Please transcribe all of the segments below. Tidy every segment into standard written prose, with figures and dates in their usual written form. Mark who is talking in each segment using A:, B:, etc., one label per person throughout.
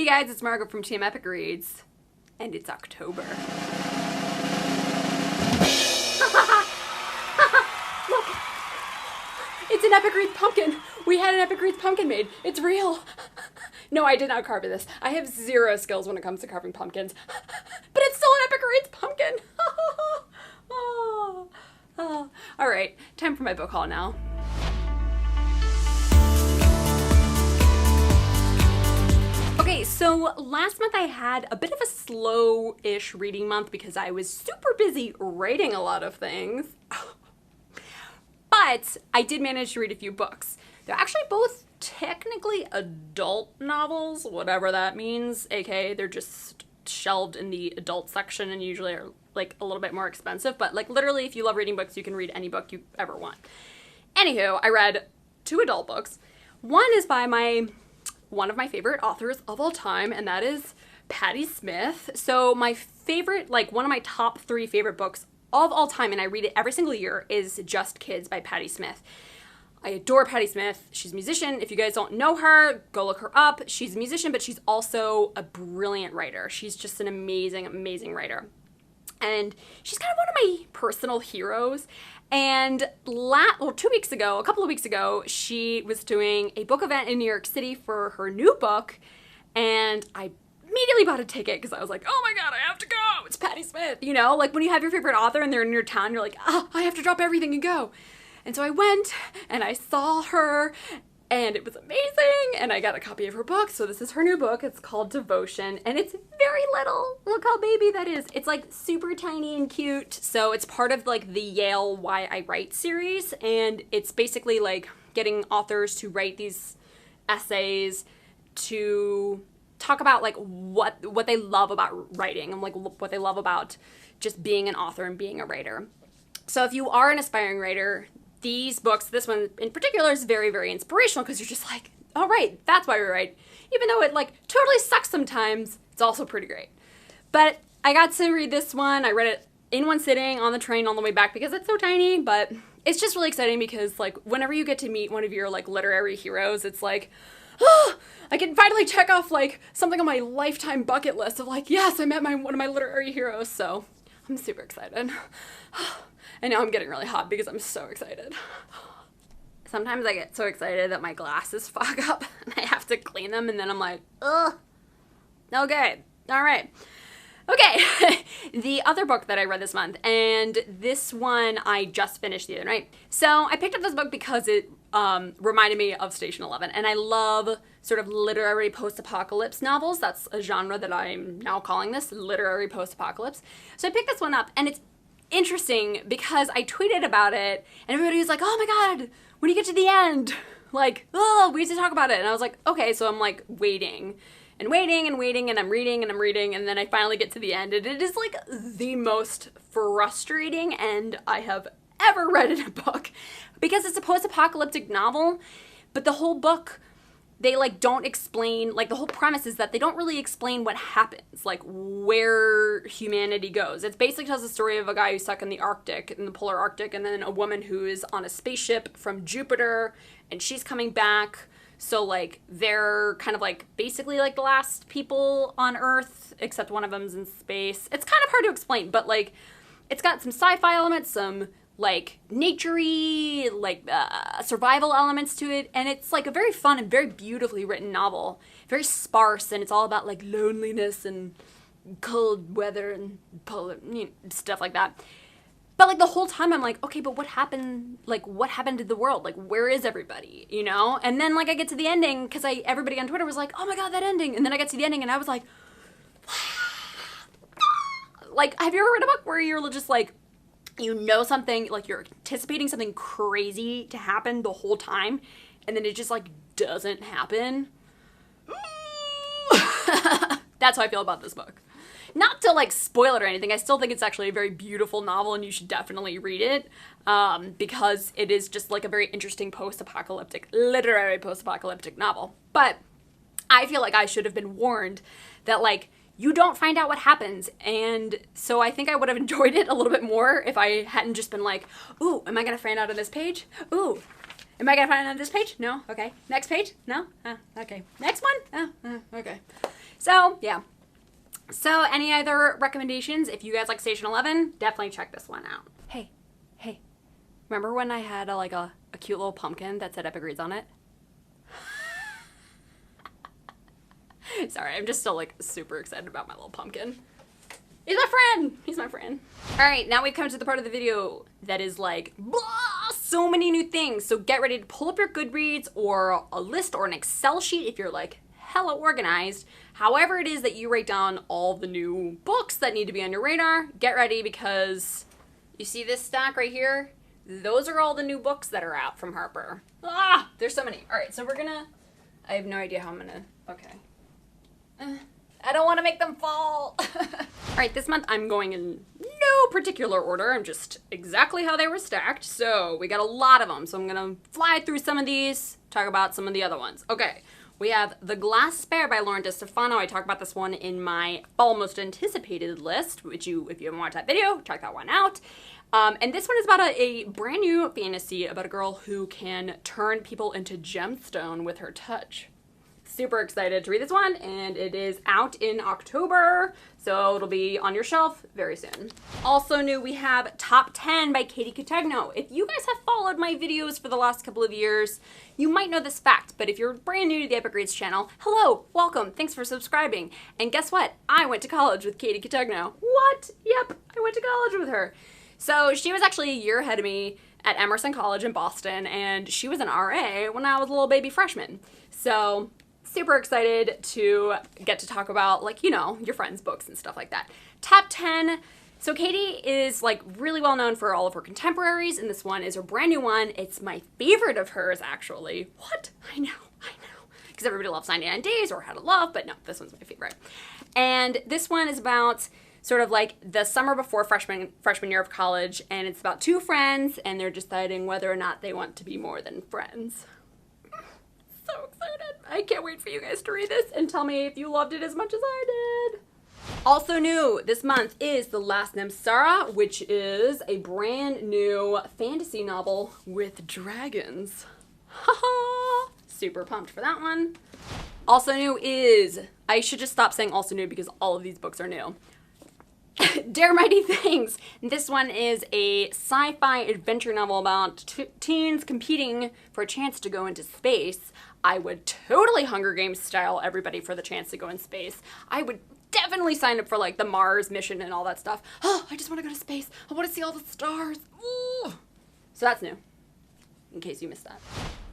A: Hey guys, it's Margot from Team Epic Reads, and it's October. Look, it's an Epic Reads pumpkin. We had an Epic Reads pumpkin made. It's real. No, I did not carve this. I have zero skills when it comes to carving pumpkins, but it's still an Epic Reads pumpkin. All right, time for my book haul now. Okay, so last month I had a bit of a slow-ish reading month because I was super busy writing a lot of things. But I did manage to read a few books. They're actually both technically adult novels, whatever that means, aka they're just shelved in the adult section and usually are like a little bit more expensive, but like literally if you love reading books, you can read any book you ever want. Anywho, I read 2 adult books. One is by one of my favorite authors of all time, and that is Patti Smith. So my favorite, like one of my top 3 favorite books of all time, and I read it every single year, is Just Kids by Patti Smith. I adore Patti Smith. She's a musician. If you guys don't know her, go look her up. She's a musician, but she's also a brilliant writer. She's just an amazing, amazing writer. And she's kind of one of my personal heroes. And a couple of weeks ago, she was doing a book event in New York City for her new book, and I immediately bought a ticket because I was like, oh my god, I have to go! It's Patti Smith! You know, like when you have your favorite author and they're in your town, you're like, oh, I have to drop everything and go. And so I went, and I saw her, and it was amazing, and I got a copy of her book. So this is her new book. It's called Devotion, and it's very little. Look how baby that is. It's like super tiny and cute. So it's part of like the Yale Why I Write series, and it's basically like getting authors to write these essays to talk about like what they love about writing and like what they love about just being an author and being a writer. So if you are an aspiring writer, these books, this one in particular, is very, very inspirational because you're just like, all right, that's why we write. Even though it like totally sucks sometimes, it's also pretty great. But I got to read this one. I read it in one sitting on the train on the way back because it's so tiny, but it's just really exciting because like whenever you get to meet one of your like literary heroes, it's like, oh, I can finally check off like something on my lifetime bucket list of like, yes, I met one of my literary heroes. So I'm super excited. And now I'm getting really hot because I'm so excited. Sometimes I get so excited that my glasses fog up and I have to clean them, and then I'm like, ugh. Okay, all right. Okay, the other book that I read this month, and this one I just finished the other night. So I picked up this book because it reminded me of Station 11, and I love sort of literary post-apocalypse novels. That's a genre that I'm now calling this, literary post-apocalypse. So I picked this one up, and it's interesting because I tweeted about it, and everybody was like, oh my god, when you get to the end, like, oh, we have to talk about it. And I was like, okay, so I'm like waiting, and I'm reading, and and then I finally get to the end, and it is like the most frustrating end I have ever read in a book because it's a post-apocalyptic novel, but the whole book, they like don't explain, like the whole premise is that they don't really explain what happens, like where humanity goes. It basically tells the story of a guy who's stuck in the Arctic, in the polar Arctic, and then a woman who is on a spaceship from Jupiter, and she's coming back. So like they're kind of like basically like the last people on Earth, except one of them's in space. It's kind of hard to explain, but like it's got some sci-fi elements, some like nature-y, like survival elements to it, and it's like a very fun and very beautifully written novel. Very sparse, and it's all about like loneliness and cold weather and stuff like that. But like the whole time I'm like, okay, but what happened? Like what happened to the world? Like where is everybody? You know? And then like I get to the ending because everybody on Twitter was like, oh my god, that ending. And then I get to the ending and I was like, like, have you ever read a book where you're just like, you know something, like you're anticipating something crazy to happen the whole time, and then it just like doesn't happen? That's how I feel about this book. Not to like spoil it or anything, I still think it's actually a very beautiful novel and you should definitely read it, because it is just like a very interesting literary post-apocalyptic novel. But I feel like I should have been warned that like you don't find out what happens, and so I think I would have enjoyed it a little bit more if I hadn't just been like, ooh, am I gonna find out on this page? Ooh, am I gonna find out on this page? No? Okay. Next page? No? Okay. Next one? Okay. So, yeah. So, any other recommendations? If you guys like Station 11, definitely check this one out. Hey. Remember when I had a cute little pumpkin that said Epic Reads on it? Sorry, I'm just still like super excited about my little pumpkin. He's my friend! He's my friend. Alright, now we've come to the part of the video that is like, blah, so many new things. So get ready to pull up your Goodreads or a list or an Excel sheet if you're like hella organized. However it is that you write down all the new books that need to be on your radar, get ready because you see this stack right here? Those are all the new books that are out from Harper. Ah, there's so many. Alright, so we're gonna, I have no idea how I'm gonna, okay. I don't want to make them fall. Alright, this month I'm going in no particular order. I'm just exactly how they were stacked. So we got a lot of them. So I'm going to fly through some of these, talk about some of the other ones. Okay, we have The Glass Spare by Lauren DeStefano. I talked about this one in my fall most anticipated list, which if you haven't watched that video, check that one out. And this one is about a brand new fantasy about a girl who can turn people into gemstone with her touch. Super excited to read this one, and it is out in October, so it'll be on your shelf very soon. Also new, we have Top 10 by Katie Cotugno. If you guys have followed my videos for the last couple of years, you might know this fact, but if you're brand new to the Epic Reads channel, hello, welcome, thanks for subscribing. And guess what? I went to college with Katie Cotugno. What? Yep, I went to college with her. So she was actually a year ahead of me at Emerson College in Boston, and she was an RA when I was a little baby freshman. So super excited to get to talk about, like, you know, your friends' books and stuff like that. Top 10. So Katie is like really well known for all of her contemporaries, and this one is her brand new one. It's my favorite of hers, actually. What? I know. Because everybody loves 99 Days or How to Love, but no, this one's my favorite. And this one is about sort of like the summer before freshman year of college, and it's about two friends, and they're deciding whether or not they want to be more than friends. So excited. I can't wait for you guys to read this and tell me if you loved it as much as I did. Also new this month is The Last AMSARA, which is a brand new fantasy novel with dragons. Haha! Super pumped for that one. Also new is, I should just stop saying also new because all of these books are new. Dare Mighty Things. This one is a sci-fi adventure novel about teens competing for a chance to go into space. I would totally Hunger Games style everybody for the chance to go in space. I would definitely sign up for like the Mars mission and all that stuff. Oh, I just want to go to space. I want to see all the stars. Ooh. So that's new, in case you missed that.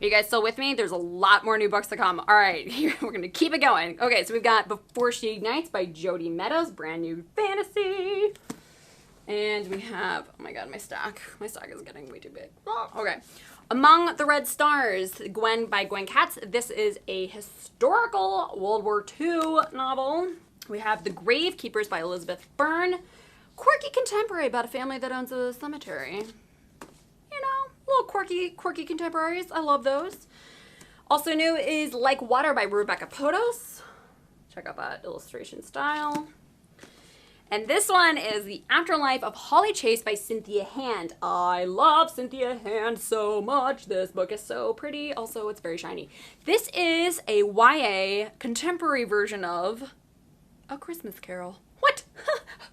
A: Are you guys still with me? There's a lot more new books to come. All right, here, we're gonna keep it going. Okay, so we've got Before She Ignites by Jodi Meadows, brand new fantasy. And we have, oh my god, my stack is getting way too big. Oh, okay. Among the Red Stars, by Gwen Katz. This is a historical World War II novel. We have The Grave Keepers by Elizabeth Byrne. Quirky contemporary about a family that owns a cemetery. You know, little quirky contemporaries. I love those. Also new is Like Water by Rebecca Potos. Check out that illustration style. And this one is The Afterlife of Holly Chase by Cynthia Hand. I love Cynthia Hand so much. This book is so pretty. Also, it's very shiny. This is a YA contemporary version of A Christmas Carol. What?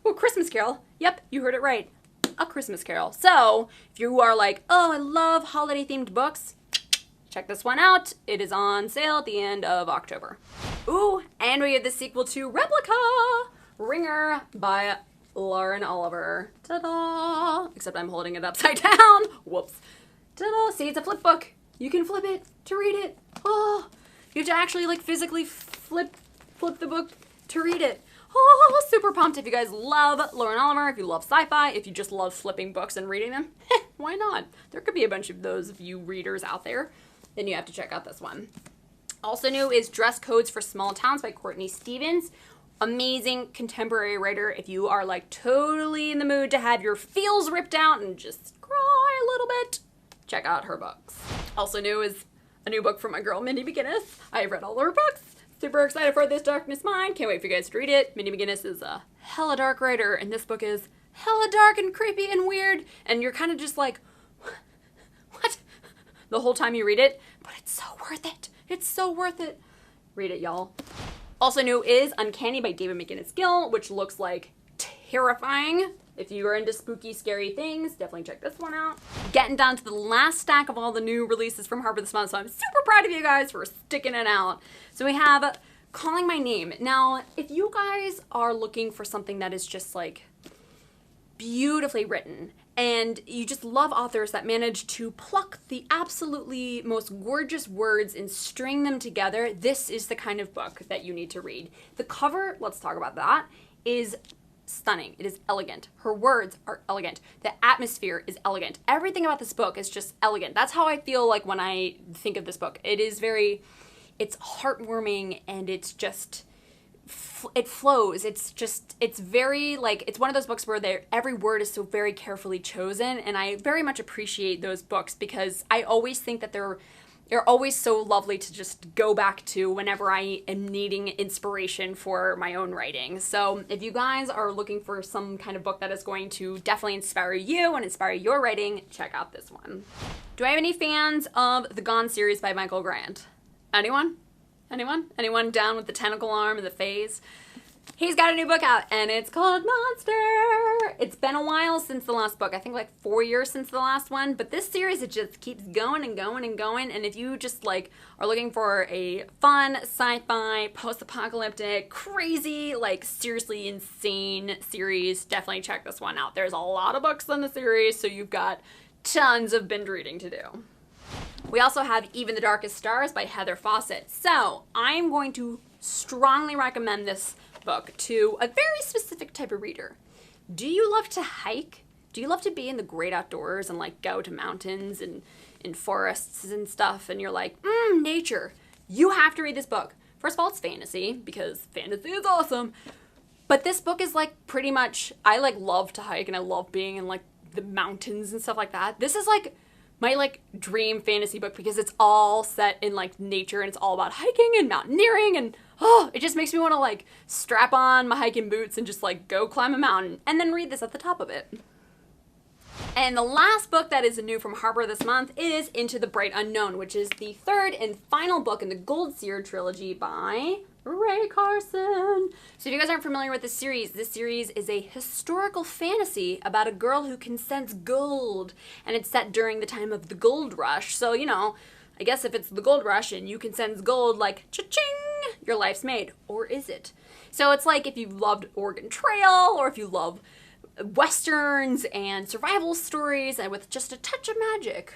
A: Well, Christmas Carol. Yep, you heard it right. A Christmas Carol. So, if you are like, oh, I love holiday-themed books, check this one out. It is on sale at the end of October. Ooh, and we have the sequel to Replica, Ringer by Lauren Oliver. Ta-da! Except I'm holding it upside down. Whoops. Ta-da! See, it's a flip book. You can flip it to read it. Oh, you have to actually like physically flip the book to read it. Oh, super pumped. If you guys love Lauren Oliver, if you love sci-fi, if you just love flipping books and reading them, why not? There could be a bunch of those of you readers out there. Then you have to check out this one. Also new is Dress Codes for Small Towns by Courtney Stevens. Amazing contemporary writer. If you are like totally in the mood to have your feels ripped out and just cry a little bit, check out her books. Also new is a new book from my girl, Mindy McGinnis. I've read all her books. Super excited for This Darkness Mine. Can't wait for you guys to read it. Mindy McGinnis is a hella dark writer, and this book is hella dark and creepy and weird, and you're kind of just like, what? The whole time you read it, but it's so worth it. It's so worth it. Read it, y'all. Also new is Uncanny by David McGinnis Gill, which looks like terrifying. If you are into spooky, scary things, definitely check this one out. Getting down to the last stack of all the new releases from Harper this month, so I'm super proud of you guys for sticking it out. So we have Calling My Name. Now, if you guys are looking for something that is just like beautifully written, and you just love authors that manage to pluck the absolutely most gorgeous words and string them together, this is the kind of book that you need to read. The cover, let's talk about that, is stunning. It is elegant. Her words are elegant. The atmosphere is elegant. Everything about this book is just elegant. That's how I feel like when I think of this book. It is very, it's heartwarming, and it's just, it flows. It's just, it's very like, it's one of those books where every word is so very carefully chosen, and I very much appreciate those books because I always think that they're always so lovely to just go back to whenever I am needing inspiration for my own writing. So if you guys are looking for some kind of book that is going to definitely inspire you and inspire your writing, check out this one. Do I have any fans of the Gone series by Michael Grant? Anyone? Anyone? Anyone down with the tentacle arm and the phase? He's got a new book out, and it's called Monster. It's been a while since the last book. I think like 4 years since the last one. But this series, it just keeps going and going and going. And if you just like are looking for a fun, sci-fi, post-apocalyptic, crazy, like seriously insane series, definitely check this one out. There's a lot of books in the series, so you've got tons of binge reading to do. We also have Even the Darkest Stars by Heather Fawcett. So I'm going to strongly recommend this book to a very specific type of reader. Do you love to hike? Do you love to be in the great outdoors and like go to mountains and in forests and stuff, and you're like, nature? You have to read this book. First of all, it's fantasy, because fantasy is awesome. But this book is like pretty much, I like love to hike and I love being in like the mountains and stuff like that. This is like my like dream fantasy book because it's all set in like nature, and it's all about hiking and mountaineering, and oh, it just makes me want to like strap on my hiking boots and just like go climb a mountain and then read this at the top of it. And the last book that is new from Harper this month is Into the Bright Unknown, which is the third and final book in the Gold Seer trilogy by Ray Carson. So if you guys aren't familiar with this series is a historical fantasy about a girl who can sense gold, and it's set during the time of the gold rush. So, you know, I guess if it's the gold rush and you can sense gold, like cha-ching, your life's made. Or is it? So it's like if you loved Oregon Trail, or if you love westerns and survival stories and with just a touch of magic,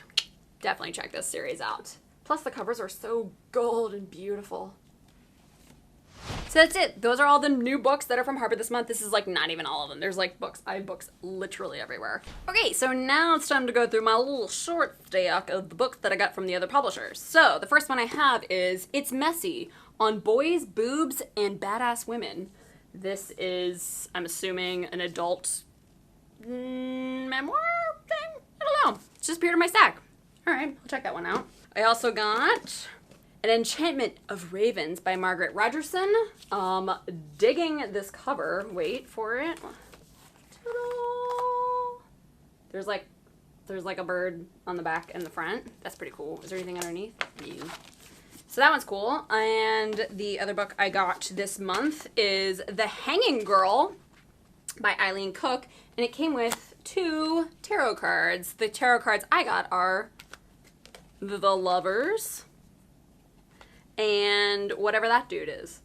A: definitely check this series out. Plus the covers are so gold and beautiful. So that's it. Those are all the new books that are from Harper this month. This is like not even all of them. There's like books. I have books literally everywhere. Okay, so now it's time to go through my little short stack of the books that I got from the other publishers. So the first one I have is It's Messy on Boys, Boobs, and Badass Women. This is, I'm assuming, an adult memoir thing? I don't know. It's just appeared in my stack. All right, I'll check that one out. I also got An Enchantment of Ravens by Margaret Rogerson. Digging this cover. Wait for it. Ta-da! There's like a bird on the back and the front. That's pretty cool. Is there anything underneath? No. So that one's cool. And the other book I got this month is The Hanging Girl by Eileen Cook. And it came with 2 tarot cards. The tarot cards I got are the Lovers and whatever that dude is.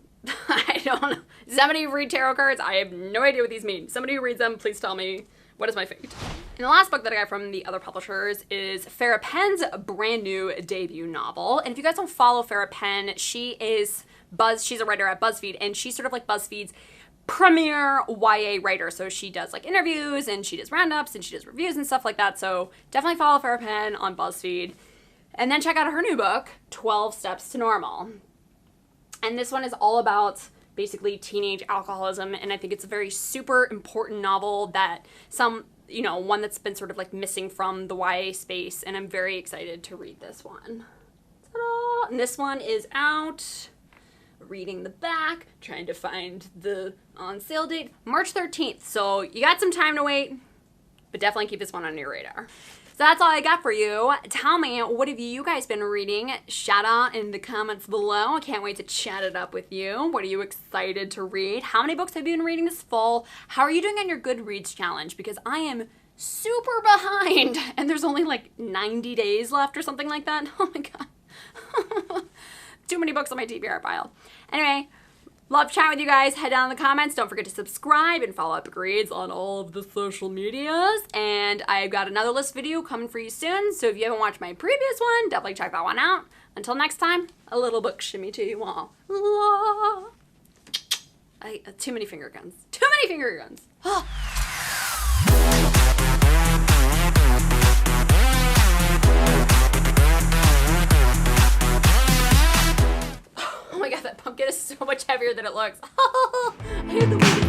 A: I don't know. Does somebody read tarot cards? I have no idea what these mean. Somebody who reads them, please tell me what is my fate. And the last book that I got from the other publishers is Farrah Penn's brand new debut novel. And if you guys don't follow Farrah Penn, she's a writer at BuzzFeed, and she's sort of like BuzzFeed's premier YA writer. So she does like interviews, and she does roundups, and she does reviews and stuff like that. So definitely follow Farrah Penn on BuzzFeed. And then check out her new book, 12 Steps to Normal. And this one is all about basically teenage alcoholism, and I think it's a very super important novel that one that's been sort of like missing from the YA space, and I'm very excited to read this one. Ta-da! And this one is out. Reading the back, trying to find the on sale date, March 13th. So you got some time to wait, but definitely keep this one on your radar. So that's all I got for you. Tell me, what have you guys been reading? Shout out in the comments below. I can't wait to chat it up with you. What are you excited to read? How many books have you been reading this fall? How are you doing on your Goodreads challenge? Because I am super behind and there's only like 90 days left or something like that. Oh my god. Too many books on my TBR pile. Anyway, love chatting with you guys. Head down in the comments. Don't forget to subscribe and follow Epic Reads on all of the social medias. And I've got another list video coming for you soon. So if you haven't watched my previous one, definitely check that one out. Until next time, a little book shimmy to you all. Too many finger guns. Too many finger guns. Oh my god, that pumpkin is so much heavier than it looks. I hate the way